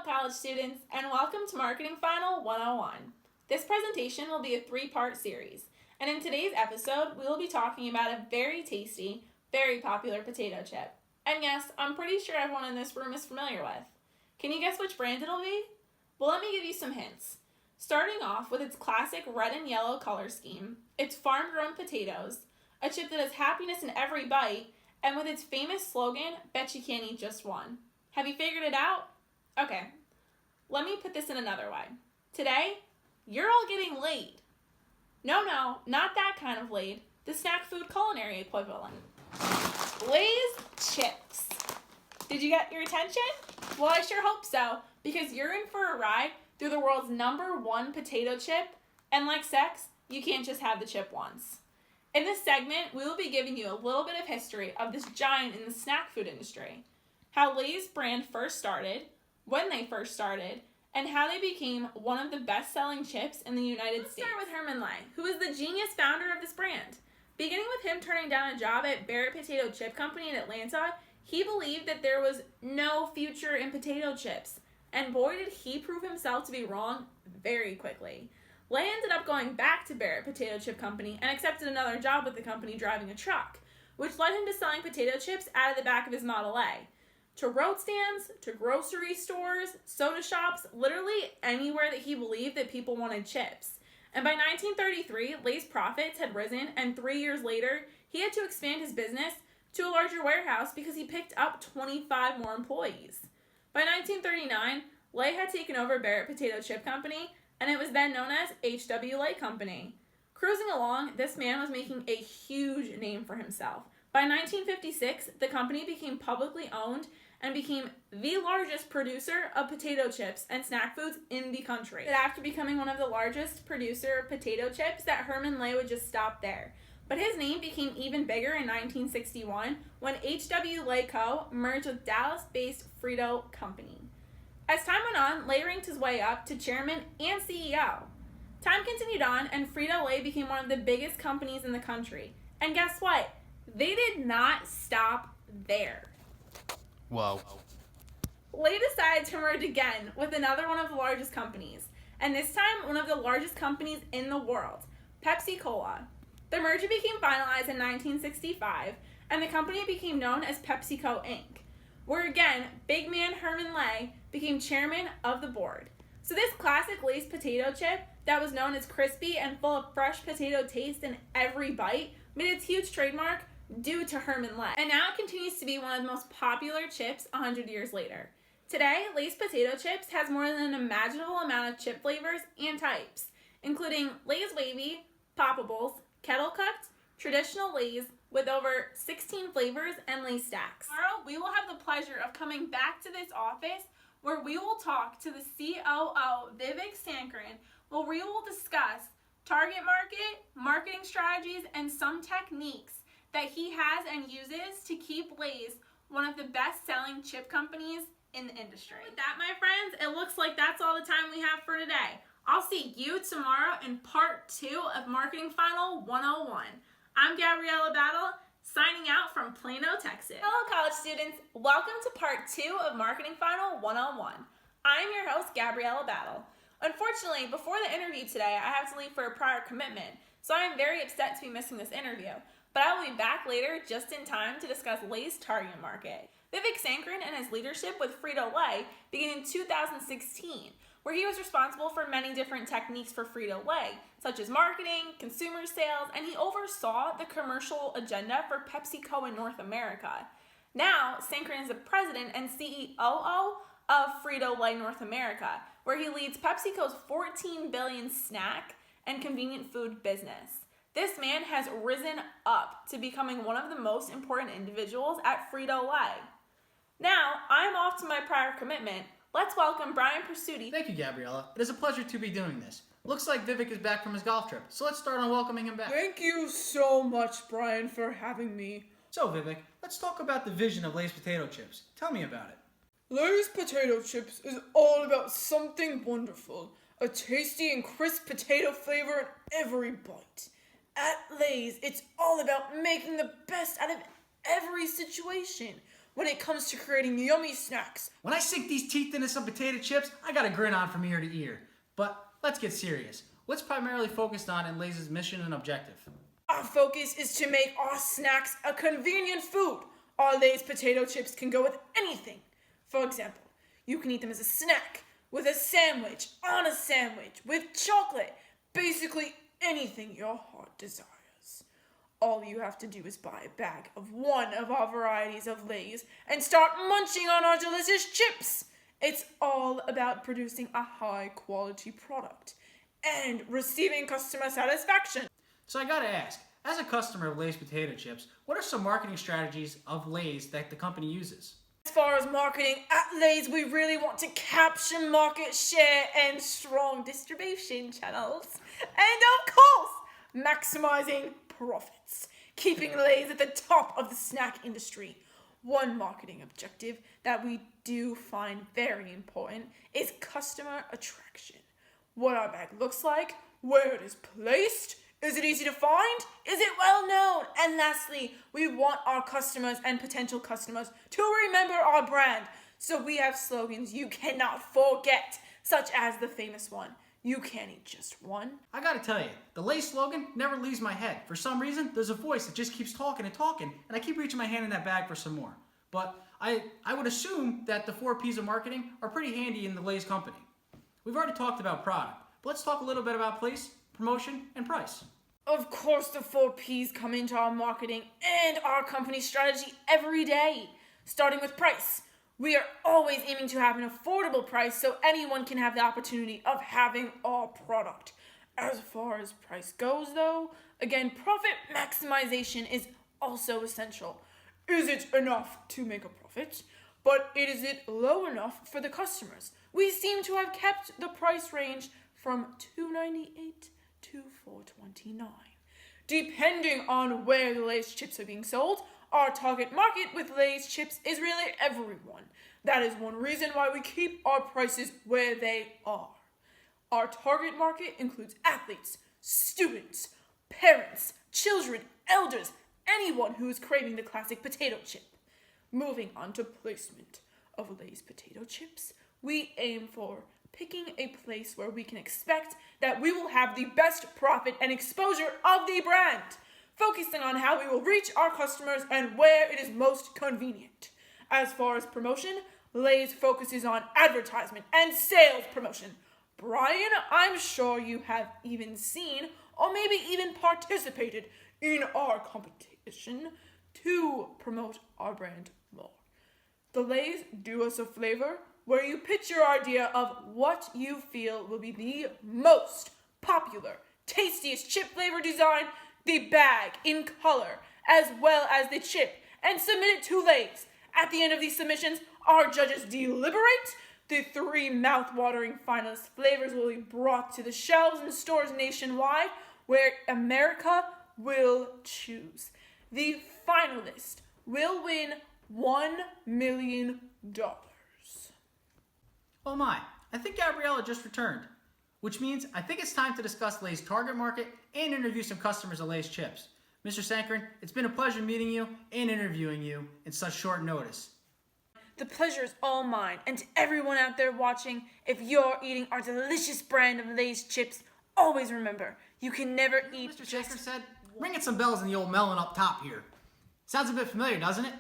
college students, and welcome to Marketing Final 101. This presentation will be a three-part series, and in today's episode, we will be talking about a very tasty, very popular potato chip. And yes, I'm pretty sure everyone in this room is familiar with. Can you guess which brand it'll be? Well, let me give you some hints. Starting off with its classic red and yellow color scheme, its farm-grown potatoes, a chip that has happiness in every bite, and with its famous slogan, "Bet you can't eat just one." Have you figured it out? Okay, let me put this in another way. Today, you're all getting laid. No, not that kind of laid. The snack food culinary equivalent. Lay's chips. Did you get your attention? Well, I sure hope so, because you're in for a ride through the world's #1 potato chip, and like sex, you can't just have the chip once. In this segment, we will be giving you a little bit of history of this giant in the snack food industry, how Lay's brand first started, when they first started, and how they became one of the best-selling chips in the United States. Let's start with Herman Lay, who was the genius founder of this brand. Beginning with him turning down a job at Barrett Potato Chip Company in Atlanta, he believed that there was no future in potato chips, and boy did he prove himself to be wrong very quickly. Lay ended up going back to Barrett Potato Chip Company and accepted another job with the company driving a truck, which led him to selling potato chips out of the back of his Model A. To road stands, to grocery stores, soda shops, literally anywhere that he believed that people wanted chips. And by 1933, Lay's profits had risen, and 3 years later, he had to expand his business to a larger warehouse because he picked up 25 more employees. By 1939, Lay had taken over Barrett Potato Chip Company, and it was then known as H.W. Lay Company. Cruising along, this man was making a huge name for himself. By 1956, the company became publicly owned and became the largest producer of potato chips and snack foods in the country. After becoming one of the largest producer of potato chips, that Herman Lay would just stop there. But his name became even bigger in 1961 when H.W. Lay Co. merged with Dallas-based Frito Company. As time went on, Lay ranked his way up to chairman and CEO. Time continued on, and Frito-Lay became one of the biggest companies in the country. And guess what? They did not stop there. Whoa. Lay decided to merge again with another one of the largest companies, and this time one of the largest companies in the world, Pepsi-Cola. The merger became finalized in 1965, and the company became known as PepsiCo Inc., where again, big man Herman Lay became chairman of the board. So this classic Lay's potato chip that was known as crispy and full of fresh potato taste in every bite made its huge trademark due to Herman Lay. And now it continues to be one of the most popular chips 100 years later. Today, Lay's potato chips has more than an imaginable amount of chip flavors and types, including Lay's Wavy, Poppables, Kettle Cooked, traditional Lay's with over 16 flavors, and Lay's Stacks. Tomorrow, we will have the pleasure of coming back to this office where we will talk to the COO, Vivek Sankaran, where we will discuss target market, marketing strategies, and some techniques that he has and uses to keep Lay's one of the best-selling chip companies in the industry. With that, my friends, it looks like that's all the time we have for today. I'll see you tomorrow in part 2 of Marketing Final 101. I'm Gabriella Battle, signing out from Plano, Texas. Hello, college students. Welcome to part 2 of Marketing Final 101. I'm your host, Gabriella Battle. Unfortunately, before the interview today, I have to leave for a prior commitment, so I am very upset to be missing this interview. But I will be back later just in time to discuss Lay's target market. Vivek Sankaran and his leadership with Frito-Lay began in 2016, where he was responsible for many different techniques for Frito-Lay, such as marketing, consumer sales, and he oversaw the commercial agenda for PepsiCo in North America. Now, Sankaran is the president and CEO of Frito-Lay North America, where he leads PepsiCo's $14 billion snack and convenient food business. This man has risen up to becoming one of the most important individuals at Frito-Lay. Now, I'm off to my prior commitment. Let's welcome Brian Pursuti. Thank you, Gabriella. It is a pleasure to be doing this. Looks like Vivek is back from his golf trip, so let's start on welcoming him back. Thank you so much, Brian, for having me. So, Vivek, let's talk about the vision of Lay's potato chips. Tell me about it. Lay's potato chips is all about something wonderful. A tasty and crisp potato flavor in every bite. At Lay's, it's all about making the best out of every situation. when it comes to creating yummy snacks. When I sink these teeth into some potato chips, I got a grin on from ear to ear. But let's get serious. What's primarily focused on in Lay's mission and objective? Our focus is to make our snacks a convenient food. Our Lay's potato chips can go with anything. For example, you can eat them as a snack, with a sandwich, on a sandwich, with chocolate, basically anything your heart desires. All you have to do is buy a bag of one of our varieties of Lay's and start munching on our delicious chips. It's all about producing a high quality product and receiving customer satisfaction. So I gotta ask, as a customer of Lay's potato chips, what are some marketing strategies of Lay's that the company uses? As far as marketing at Lay's, we really want to capture market share and strong distribution channels. And of course, maximizing profits, keeping Lay's at the top of the snack industry. One marketing objective that we do find very important is customer attraction. What our bag looks like, where it is placed, is it easy to find? Is it well known? And lastly, we want our customers and potential customers to remember our brand. So we have slogans you cannot forget, such as the famous one, "You can't eat just one." I gotta tell you, the Lay's slogan never leaves my head. For some reason, there's a voice that just keeps talking and talking, and I keep reaching my hand in that bag for some more. But I would assume that the 4 P's of marketing are pretty handy in the Lay's company. We've already talked about product, but let's talk a little bit about place, promotion, and price. Of course, the 4 P's come into our marketing and our company strategy every day. Starting with price. We are always aiming to have an affordable price so anyone can have the opportunity of having our product. As far as price goes though, again, profit maximization is also essential. Is it enough to make a profit? But is it low enough for the customers? We seem to have kept the price range from $2.98 to $4.29. Depending on where the Lay's chips are being sold, our target market with Lay's chips is really everyone. That is one reason why we keep our prices where they are. Our target market includes athletes, students, parents, children, elders, anyone who is craving the classic potato chip. Moving on to placement of Lay's potato chips, we aim for picking a place where we can expect that we will have the best profit and exposure of the brand, focusing on how we will reach our customers and where it is most convenient. As far as promotion, Lay's focuses on advertisement and sales promotion. Brian, I'm sure you have even seen or maybe even participated in our competition to promote our brand more. The Lay's Do Us a Flavor, where you pitch your idea of what you feel will be the most popular, tastiest chip flavor design, the bag in color, as well as the chip, and submit it to Lay's. At the end of these submissions, our judges deliberate. The 3 mouth-watering finalist flavors will be brought to the shelves in stores nationwide, where America will choose. The finalist will win $1 million. Oh my, I think Gabriella just returned. Which means I think it's time to discuss Lay's target market and interview some customers of Lay's chips. Mr. Sankaran, it's been a pleasure meeting you and interviewing you in such short notice. The pleasure is all mine, and to everyone out there watching, if you're eating our delicious brand of Lay's chips, always remember, you can never eat Mr. Sankaran said, ringing some bells in the old melon up top here. Sounds a bit familiar, doesn't it?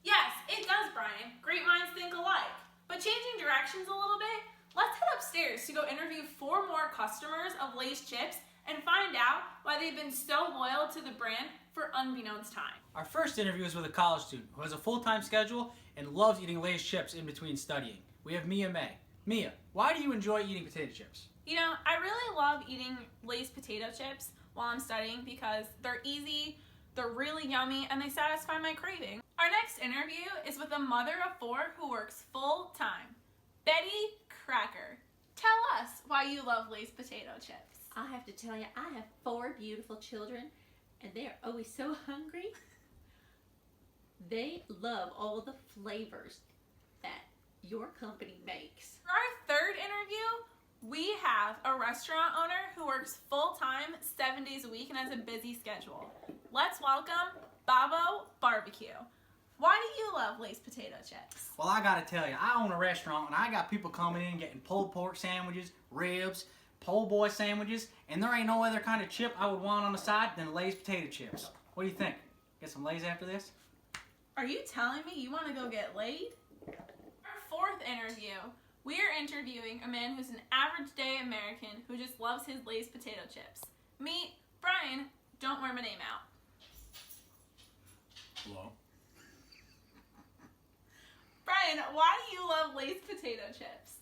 Yes, it does, Brian. Great minds think alike. But changing directions a little bit, let's head upstairs to go interview 4 more customers of Lay's chips and find out why they've been so loyal to the brand for unbeknownst time. Our first interview is with a college student who has a full-time schedule and loves eating Lay's chips in between studying. We have Mia May. Mia, why do you enjoy eating potato chips? You know, I really love eating Lay's potato chips while I'm studying because they're easy, they're really yummy, and they satisfy my craving. Our next interview is with a mother of 4 who works full-time, Betty Cracker. Tell us why you love Lay's potato chips. I have to tell you, I have 4 beautiful children, and they are always so hungry. They love all the flavors that your company makes. For our third interview, we have a restaurant owner who works full-time 7 days a week and has a busy schedule. Let's welcome Babo Barbecue. Why do you love Lay's potato chips? Well, I gotta tell you, I own a restaurant and I got people coming in getting pulled pork sandwiches, ribs, po' boy sandwiches, and there ain't no other kind of chip I would want on the side than Lay's potato chips. What do you think? Get some Lay's after this? Are you telling me you want to go get laid? Our fourth interview, we are interviewing a man who's an average day American who just loves his Lay's potato chips. Meet Brian. Don't wear my name out. Hello? Brian, why do you love Lay's potato chips?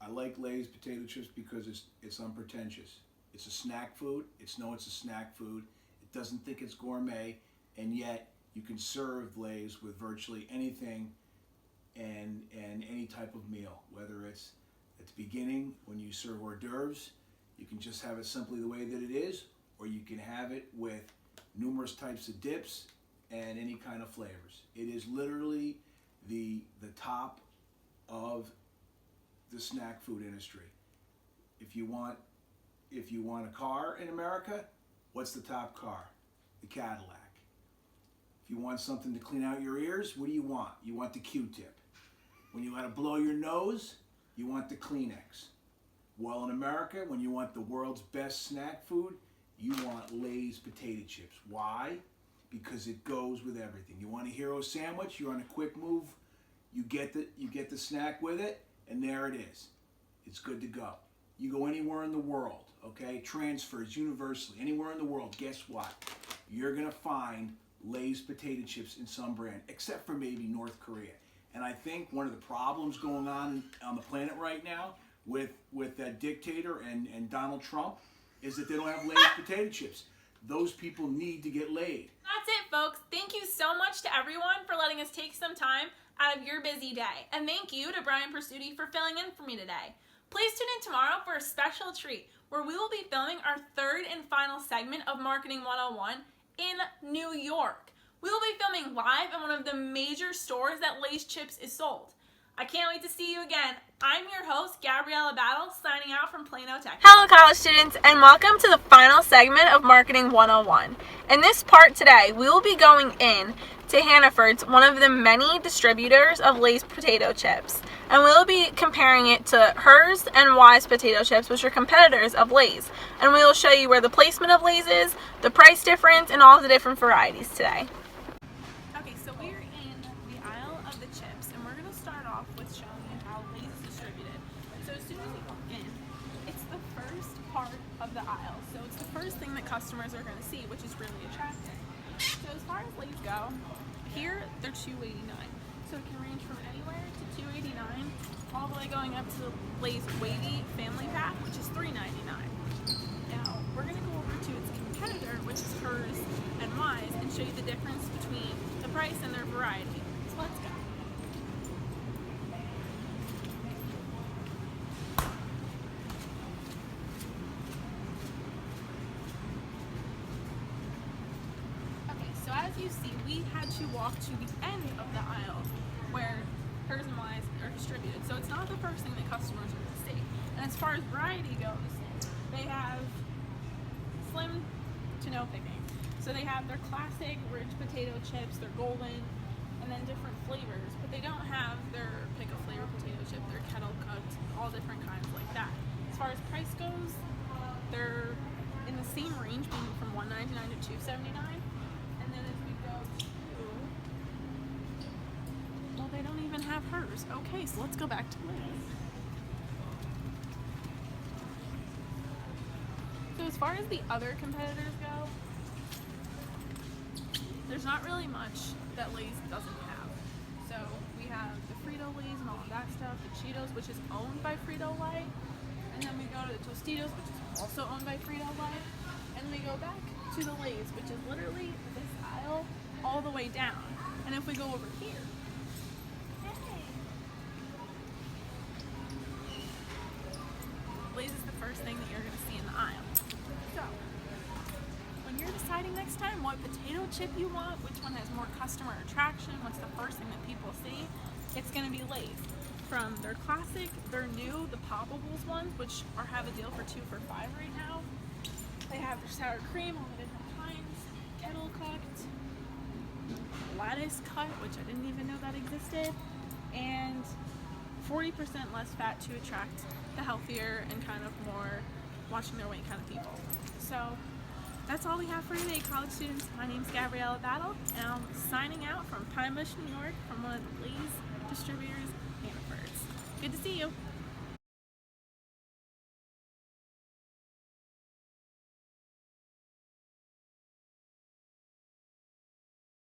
I like Lay's potato chips because it's unpretentious. It's a snack food. It's a snack food. It doesn't think it's gourmet, and yet you can serve Lay's with virtually anything and any type of meal. Whether it's at the beginning when you serve hors d'oeuvres, you can just have it simply the way that it is, or you can have it with numerous types of dips and any kind of flavors. It is literally the top of the snack food industry. If you want a car in America, what's the top car? The Cadillac. If you want something to clean out your ears, what do you want? You want the Q-tip. When you want to blow your nose, you want the Kleenex. Well, in America, when you want the world's best snack food, you want Lay's potato chips. Why? Because it goes with everything. You want a hero sandwich, you're on a quick move, you get the snack with it, and there it is. It's good to go. You go anywhere in the world, okay? Transfers universally, anywhere in the world, guess what? You're gonna find Lay's potato chips in some brand, except for maybe North Korea. And I think one of the problems going on the planet right now with that dictator and Donald Trump is that they don't have Lay's potato chips. Those people need to get laid. That's it, folks. Thank you so much to everyone for letting us take some time out of your busy day. And thank you to Brian Persuti for filling in for me today. Please tune in tomorrow for a special treat where we will be filming our third and final segment of Marketing 101 in New York. We will be filming live in one of the major stores that Lay's Chips is sold. I can't wait to see you again. I'm your host, Gabriella Battle, signing out from Plano, Texas. Hello, college students, and welcome to the final segment of Marketing 101. In this part today, we will be going in to Hannaford's, one of the many distributors of Lay's potato chips, and we'll be comparing it to Hers and Y's potato chips, which are competitors of Lay's, and we will show you where the placement of Lay's is, the price difference, and all the different varieties today. Okay, so we're in the aisle of the chips, and we're going to start off with showing you how Lay's is distributed. So as soon as you walk in, it's the first part of the aisle, so it's the first thing that customers are going to see, which is really attractive. So as far as Lay's go, here they're $2.89. So it can range from anywhere to $2.89 all the way going up to the Lay's Wavy Family Pack, which is $3.99. Now we're going to go over to its competitor, which is Hers and Y's, and show you the difference between the price and their variety. So let's go. As you see, we had to walk to the end of the aisle where Hers and Y's are distributed. So it's not the first thing that customers are going to see. And as far as variety goes, they have slim to no picking. So they have their classic rich potato chips, their golden, and then different flavors. But they don't have their pick a flavor potato chip, their kettle cooked, all different kinds like that. As far as price goes, they're in the same range, being from $1.99 to $2.79. And then as we go to, well, they don't even have Hers. Okay, so let's go back to Lay's. So as far as the other competitors go, there's not really much that Lay's doesn't have. So we have the Frito-Lays and all of that stuff, the Cheetos, which is owned by Frito-Lay, and then we go to the Tostitos, which is also owned by Frito-Lay, and we go back to the Lay's, which is literally this aisle all the way down. And if we go over here, Lay's is the first thing that you're going to see in the aisle. So, when you're deciding next time what potato chip you want, which one has more customer attraction, what's the first thing that people see, it's going to be Lay's. From their classic, their new, the Poppables ones, which have a deal for 2 for $5 right now. They have their sour cream, all the different kinds, kettle cooked, lettuce cut, which I didn't even know that existed, and 40% less fat to attract the healthier and kind of more watching their weight kind of people. So that's all we have for today, college students. My name's Gabriella Battle, and I'm signing out from Pine Bush, New York, from one of the Lay's distributors, Hannaford's. Good to see you.